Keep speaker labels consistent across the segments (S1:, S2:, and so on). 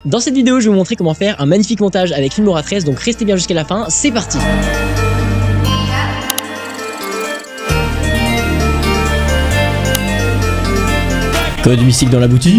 S1: Dans cette vidéo, je vais vous montrer comment faire un magnifique montage avec Filmora 13, donc restez bien jusqu'à la fin, c'est parti. Code mystique dans la boutique.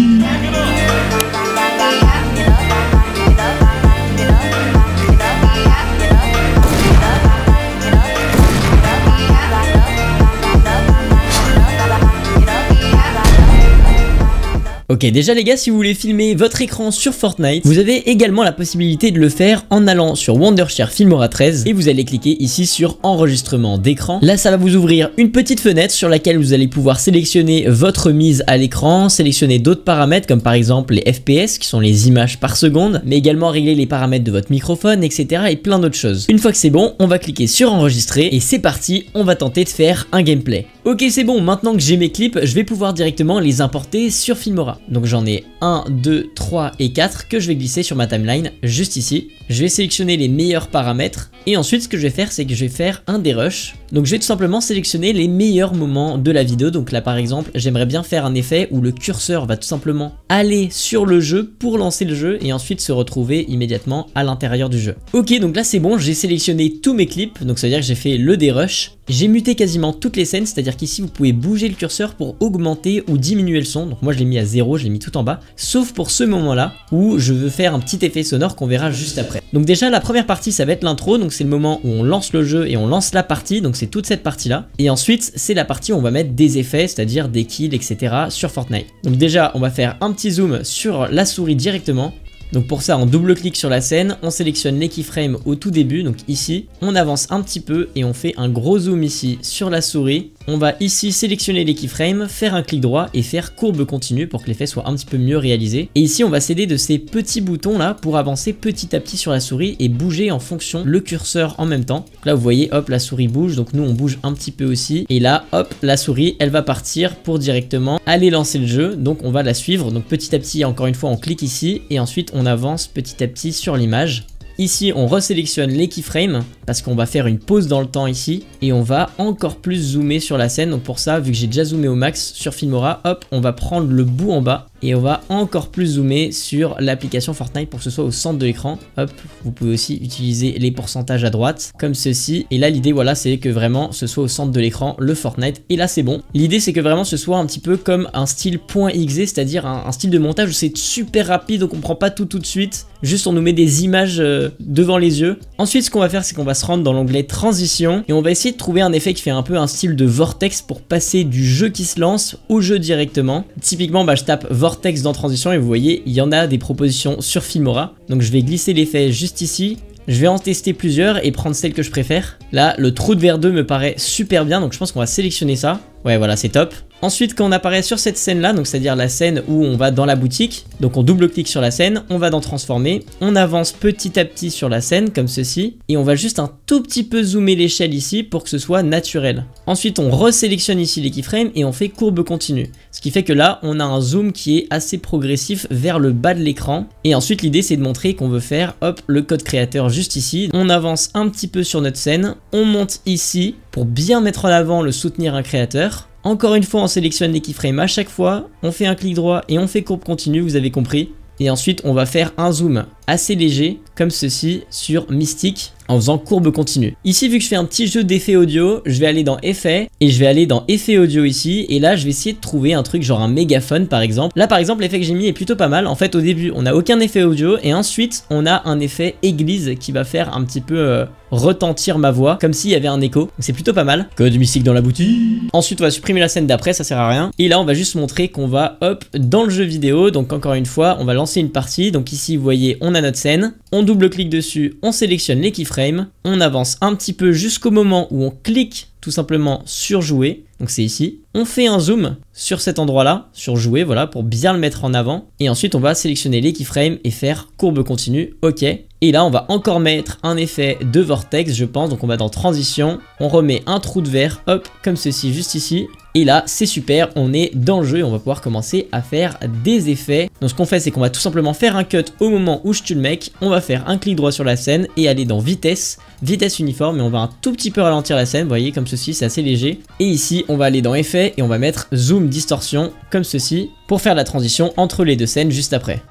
S1: Ok, déjà les gars, si vous voulez filmer votre écran sur Fortnite, vous avez également la possibilité de le faire en allant sur Wondershare Filmora 13 et vous allez cliquer ici sur enregistrement d'écran. Là, ça va vous ouvrir une petite fenêtre sur laquelle vous allez pouvoir sélectionner votre mise à l'écran, sélectionner d'autres paramètres comme par exemple les FPS qui sont les images par seconde, mais également régler les paramètres de votre microphone, etc. et plein d'autres choses. Une fois que c'est bon, on va cliquer sur enregistrer et c'est parti, on va tenter de faire un gameplay. Ok, c'est bon, maintenant que j'ai mes clips, je vais pouvoir directement les importer sur Filmora. Donc j'en ai 1, 2, 3 et 4 que je vais glisser sur ma timeline juste ici. Je vais sélectionner les meilleurs paramètres et ensuite ce que je vais faire c'est que je vais faire un dérush. Donc je vais tout simplement sélectionner les meilleurs moments de la vidéo. Donc là par exemple j'aimerais bien faire un effet où le curseur va tout simplement aller sur le jeu pour lancer le jeu et ensuite se retrouver immédiatement à l'intérieur du jeu. Ok, donc là c'est bon, j'ai sélectionné tous mes clips, donc ça veut dire que j'ai fait le dérush. J'ai muté quasiment toutes les scènes, c'est-à-dire qu'ici vous pouvez bouger le curseur pour augmenter ou diminuer le son. Donc moi je l'ai mis à 0, je l'ai mis tout en bas, sauf pour ce moment-là où je veux faire un petit effet sonore qu'on verra juste après. Donc déjà la première partie ça va être l'intro, donc c'est le moment où on lance le jeu et on lance la partie, donc c'est toute cette partie-là. Et ensuite c'est la partie où on va mettre des effets, c'est-à-dire des kills, etc. sur Fortnite. Donc déjà on va faire un petit zoom sur la souris directement. Donc pour ça on double-clique sur la scène, on sélectionne les keyframes au tout début, donc ici, on avance un petit peu et on fait un gros zoom ici sur la souris. On va ici sélectionner les keyframes, faire un clic droit et faire courbe continue pour que l'effet soit un petit peu mieux réalisé. Et ici on va s'aider de ces petits boutons là pour avancer petit à petit sur la souris et bouger en fonction le curseur en même temps. Donc là vous voyez, hop, la souris bouge, donc nous on bouge un petit peu aussi. Et là, hop, la souris elle va partir pour directement aller lancer le jeu, donc on va la suivre. Donc petit à petit, encore une fois on clique ici et ensuite on avance petit à petit sur l'image. Ici on resélectionne les keyframes parce qu'on va faire une pause dans le temps ici et on va encore plus zoomer sur la scène. Donc pour ça, vu que j'ai déjà zoomé au max sur Filmora, hop, on va prendre le bout en bas et on va encore plus zoomer sur l'application Fortnite pour que ce soit au centre de l'écran. Hop, vous pouvez aussi utiliser les pourcentages à droite comme ceci. Et là l'idée voilà, c'est que vraiment ce soit au centre de l'écran le Fortnite. Et là c'est bon. L'idée c'est que vraiment ce soit un petit peu comme un style .exe, c'est-à-dire un style de montage où c'est super rapide, donc on prend pas tout de suite. Juste on nous met des images devant les yeux. Ensuite ce qu'on va faire c'est qu'on va se rendre dans l'onglet transition et on va essayer de trouver un effet qui fait un peu un style de vortex pour passer du jeu qui se lance au jeu directement. Typiquement je tape vortex dans transition et vous voyez il y en a des propositions sur Filmora. Donc je vais glisser l'effet juste ici. Je vais en tester plusieurs et prendre celle que je préfère. Là le trou de verre 2 me paraît super bien, donc je pense qu'on va sélectionner ça. Ouais voilà, c'est top. Ensuite quand on apparaît sur cette scène là, donc c'est à dire la scène où on va dans la boutique, donc on double clique sur la scène, on va dans transformer, on avance petit à petit sur la scène comme ceci et on va juste un tout petit peu zoomer l'échelle ici pour que ce soit naturel. Ensuite on resélectionne ici les keyframes et on fait courbe continue, ce qui fait que là on a un zoom qui est assez progressif vers le bas de l'écran. Et ensuite l'idée c'est de montrer qu'on veut faire hop le code créateur juste ici. On avance un petit peu sur notre scène, on monte ici pour bien mettre en avant le soutenir un créateur. Encore une fois on sélectionne les keyframes à chaque fois, on fait un clic droit et on fait courbe continue, vous avez compris. Et ensuite on va faire un zoom assez léger comme ceci sur Mystique en faisant courbe continue. Ici vu que je fais un petit jeu d'effets audio, je vais aller dans effets et je vais aller dans effets audio ici et là je vais essayer de trouver un truc genre un mégaphone par exemple. Là par exemple l'effet que j'ai mis est plutôt pas mal. En fait au début on n'a aucun effet audio et ensuite on a un effet église qui va faire un petit peu retentir ma voix comme s'il y avait un écho. Donc c'est plutôt pas mal. Code mystique dans la boutique. Ensuite on va supprimer la scène d'après, ça sert à rien. Et là on va juste montrer qu'on va hop dans le jeu vidéo. Donc encore une fois on va lancer une partie. Donc ici vous voyez on a notre scène. On double-clique dessus, on sélectionne les keyframes. On avance un petit peu jusqu'au moment où on clique tout simplement sur jouer. Donc c'est ici. On fait un zoom sur cet endroit là, sur jouer, voilà, pour bien le mettre en avant. Et ensuite on va sélectionner les keyframes et faire courbe continue, ok. Et là on va encore mettre un effet de vortex je pense. Donc on va dans transition, on remet un trou de verre, hop, comme ceci juste ici. Et là c'est super, on est dans le jeu et on va pouvoir commencer à faire des effets. Donc ce qu'on fait c'est qu'on va tout simplement faire un cut au moment où je tue le mec. On va faire un clic droit sur la scène et aller dans vitesse, vitesse uniforme. Et on va un tout petit peu ralentir la scène, vous voyez comme ceci, c'est assez léger. Et ici on va aller dans effet et on va mettre zoom distorsion comme ceci pour faire la transition entre les deux scènes juste après.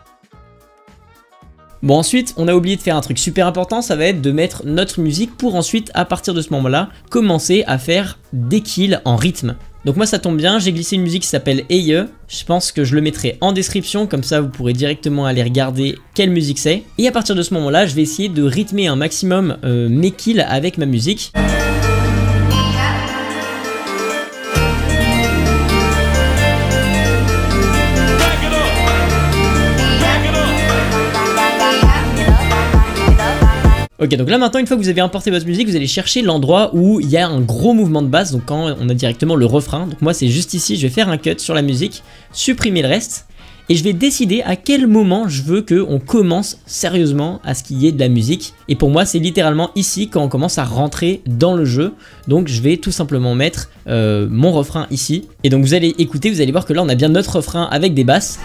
S1: Bon, ensuite, on a oublié de faire un truc super important, ça va être de mettre notre musique pour ensuite, à partir de ce moment-là, commencer à faire des kills en rythme. Donc moi ça tombe bien, j'ai glissé une musique qui s'appelle Eye. Je pense que je le mettrai en description, comme ça vous pourrez directement aller regarder quelle musique c'est. Et à partir de ce moment-là, je vais essayer de rythmer un maximum mes kills avec ma musique. Ok, donc là maintenant, une fois que vous avez importé votre musique, vous allez chercher l'endroit où il y a un gros mouvement de basse, donc quand on a directement le refrain. Donc moi c'est juste ici, je vais faire un cut sur la musique, supprimer le reste, et je vais décider à quel moment je veux qu'on commence sérieusement à ce qu'il y ait de la musique. Et pour moi c'est littéralement ici quand on commence à rentrer dans le jeu. Donc je vais tout simplement mettre mon refrain ici. Et donc vous allez écouter, vous allez voir que là on a bien notre refrain avec des basses.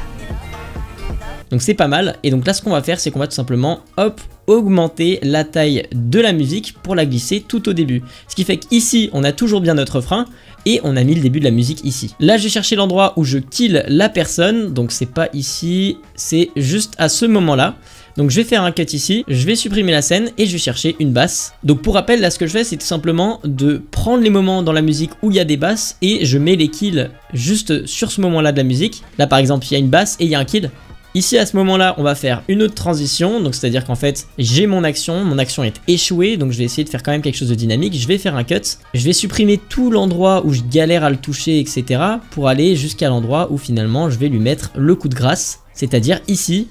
S1: Donc c'est pas mal, et donc là ce qu'on va faire c'est qu'on va tout simplement hop augmenter la taille de la musique pour la glisser tout au début. Ce qui fait qu'ici on a toujours bien notre refrain et on a mis le début de la musique ici. Là je vais chercher l'endroit où je kill la personne, donc c'est pas ici, c'est juste à ce moment là. Donc je vais faire un cut ici, je vais supprimer la scène et je vais chercher une basse. Donc pour rappel, là ce que je fais c'est tout simplement de prendre les moments dans la musique où il y a des basses et je mets les kills juste sur ce moment là de la musique. Là par exemple il y a une basse et il y a un kill. Ici à ce moment là on va faire une autre transition, donc c'est à dire qu'en fait j'ai mon action est échouée, donc je vais essayer de faire quand même quelque chose de dynamique. Je vais faire un cut, je vais supprimer tout l'endroit où je galère à le toucher etc. pour aller jusqu'à l'endroit où finalement je vais lui mettre le coup de grâce, c'est à dire ici.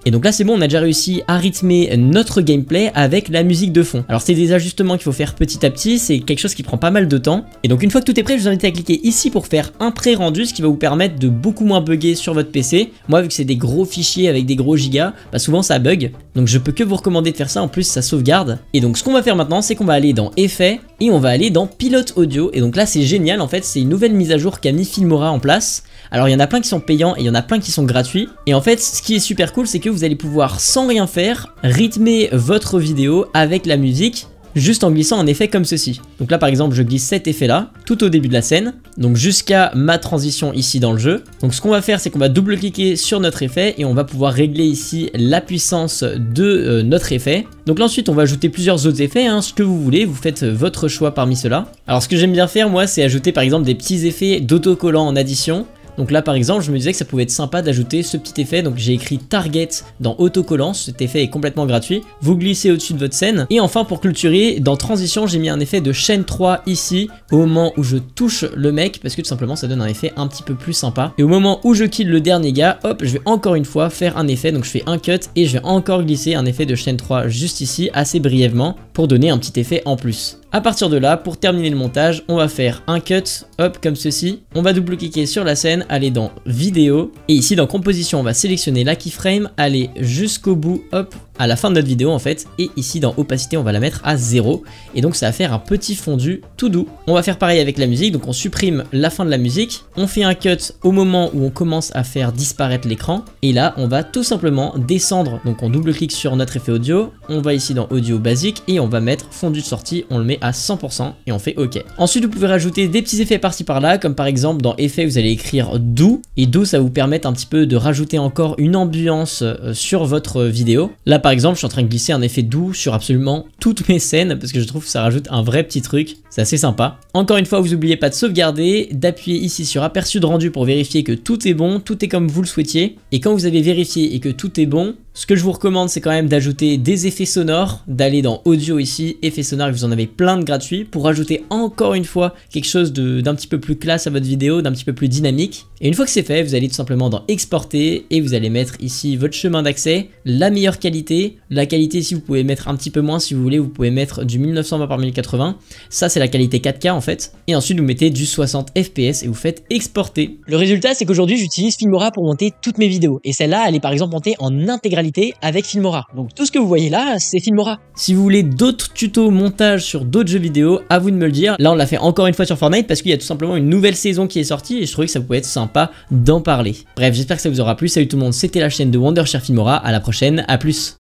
S1: Et donc là c'est bon, on a déjà réussi à rythmer notre gameplay avec la musique de fond. Alors c'est des ajustements qu'il faut faire petit à petit, c'est quelque chose qui prend pas mal de temps. Et donc une fois que tout est prêt, je vous invite à cliquer ici pour faire un pré-rendu, ce qui va vous permettre de beaucoup moins bugger sur votre PC. Moi vu que c'est des gros fichiers avec des gros gigas, bah souvent ça bug. Donc je peux que vous recommander de faire ça, en plus ça sauvegarde. Et donc ce qu'on va faire maintenant, c'est qu'on va aller dans Effets et on va aller dans Pilote Audio. Et donc là c'est génial, en fait c'est une nouvelle mise à jour qu'a mis Filmora en place. Alors il y en a plein qui sont payants et il y en a plein qui sont gratuits. Et en fait ce qui est super cool c'est que vous allez pouvoir sans rien faire rythmer votre vidéo avec la musique juste en glissant un effet comme ceci. Donc là par exemple je glisse cet effet là tout au début de la scène, donc jusqu'à ma transition ici dans le jeu. Donc ce qu'on va faire c'est qu'on va double cliquer sur notre effet et on va pouvoir régler ici la puissance de notre effet. Donc là ensuite on va ajouter plusieurs autres effets, ce que vous voulez, vous faites votre choix parmi ceux-là. Alors ce que j'aime bien faire moi c'est ajouter par exemple des petits effets d'autocollant en addition. Donc là par exemple je me disais que ça pouvait être sympa d'ajouter ce petit effet, donc j'ai écrit target dans autocollant, cet effet est complètement gratuit, vous glissez au-dessus de votre scène. Et enfin pour clôturer, dans transition j'ai mis un effet de chaîne 3 ici, au moment où je touche le mec, parce que tout simplement ça donne un effet un petit peu plus sympa. Et au moment où je kill le dernier gars, hop je vais encore une fois faire un effet, donc je fais un cut et je vais encore glisser un effet de chaîne 3 juste ici, assez brièvement, pour donner un petit effet en plus. A partir de là, pour terminer le montage, on va faire un cut, hop, comme ceci. On va double-cliquer sur la scène, aller dans vidéo. Et ici, dans composition, on va sélectionner la keyframe, aller jusqu'au bout, hop, à la fin de notre vidéo en fait. Et ici, dans opacité, on va la mettre à 0. Et donc, ça va faire un petit fondu tout doux. On va faire pareil avec la musique. Donc, on supprime la fin de la musique. On fait un cut au moment où on commence à faire disparaître l'écran. Et là, on va tout simplement descendre. Donc, on double-clique sur notre effet audio. On va ici dans audio basique et on va mettre fondu de sortie. On le met à 100% et on fait OK. Ensuite vous pouvez rajouter des petits effets par-ci par-là, comme par exemple dans effets vous allez écrire doux, et doux ça va vous permettre un petit peu de rajouter encore une ambiance sur votre vidéo. Là par exemple je suis en train de glisser un effet doux sur absolument toutes mes scènes parce que je trouve que ça rajoute un vrai petit truc, c'est assez sympa. Encore une fois vous n'oubliez pas de sauvegarder, d'appuyer ici sur aperçu de rendu pour vérifier que tout est bon, tout est comme vous le souhaitiez, et quand vous avez vérifié et que tout est bon, ce que je vous recommande c'est quand même d'ajouter des effets sonores, d'aller dans audio ici, effets sonores, vous en avez plein de gratuits, pour ajouter encore une fois quelque chose d'un petit peu plus classe à votre vidéo, d'un petit peu plus dynamique. Et une fois que c'est fait, vous allez tout simplement dans exporter et vous allez mettre ici votre chemin d'accès, la meilleure qualité. La qualité ici vous pouvez mettre un petit peu moins si vous voulez, vous pouvez mettre du 1920 par 1080, ça c'est la qualité 4K en fait. Et ensuite vous mettez du 60 fps et vous faites exporter. Le résultat c'est qu'aujourd'hui j'utilise Filmora pour monter toutes mes vidéos, et celle-là elle est par exemple montée en intégralité avec Filmora. Donc tout ce que vous voyez là, c'est Filmora. Si vous voulez d'autres tutos montage sur d'autres jeux vidéo, à vous de me le dire. Là on l'a fait encore une fois sur Fortnite parce qu'il y a tout simplement une nouvelle saison qui est sortie et je trouvais que ça pouvait être sympa d'en parler. Bref, j'espère que ça vous aura plu. Salut tout le monde, c'était la chaîne de Wondershare Filmora. À la prochaine, à plus.